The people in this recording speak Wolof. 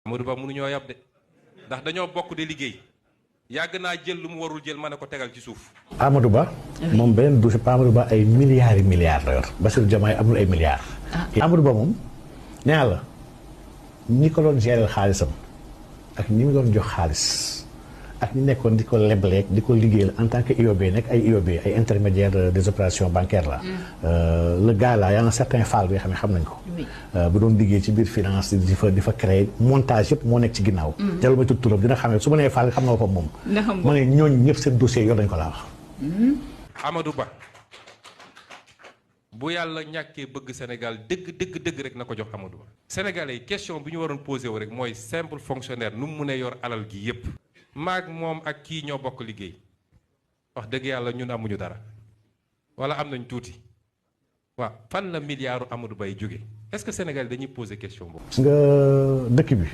Amadou Ba mënuñoo yab de ndax dañoo bokk di liggéey yàgg naa jël lu mu warul jël mën a ko tegal ci suuf. Amadou Ba. moom beneen du pas Amadou Ba ay milliards yi milliards la yor Bassirou Diomaye amul ay milliards. Amadou Ba moom ñaa la ñi ko doon gérer xaalisam ak ñi mu doon jox xaalis ak ñi nekkoon di ko lebleeg di ko liggéeyal en tant que IOB nekk ay IOB ay intermédiaires des opérations bancaires la. le gars là y a un certain Fall bi nga xam nañ ko. bu doon liggéey ci biir finance di fa créer montage yëpp moo nekk ci ginnaaw. jarul ma tudd turam dina xam ne su ma nee Fall xam na ko moom. ma ne ñooñu ñëpp seen dossier yor dañ ko laa wax. Amadou Ba bu yàlla ñàkkee bëgg Sénégal dëgg rek na ko jox Amadou Ba. Sénégalais yi question bi ñu waroon posé wu rek mooy simple fonctionnaire nu mu mënee yor alal gi yëpp. maag moom ak kii ñoo bokk liggéey wax dëgg yàlla ñun amuñu dara wala am nañ tuuti waaw fan la milliardu Amadou Ba yi jóge est-ce que Sénégal dañuy poser question boobu. nga dëkk bi.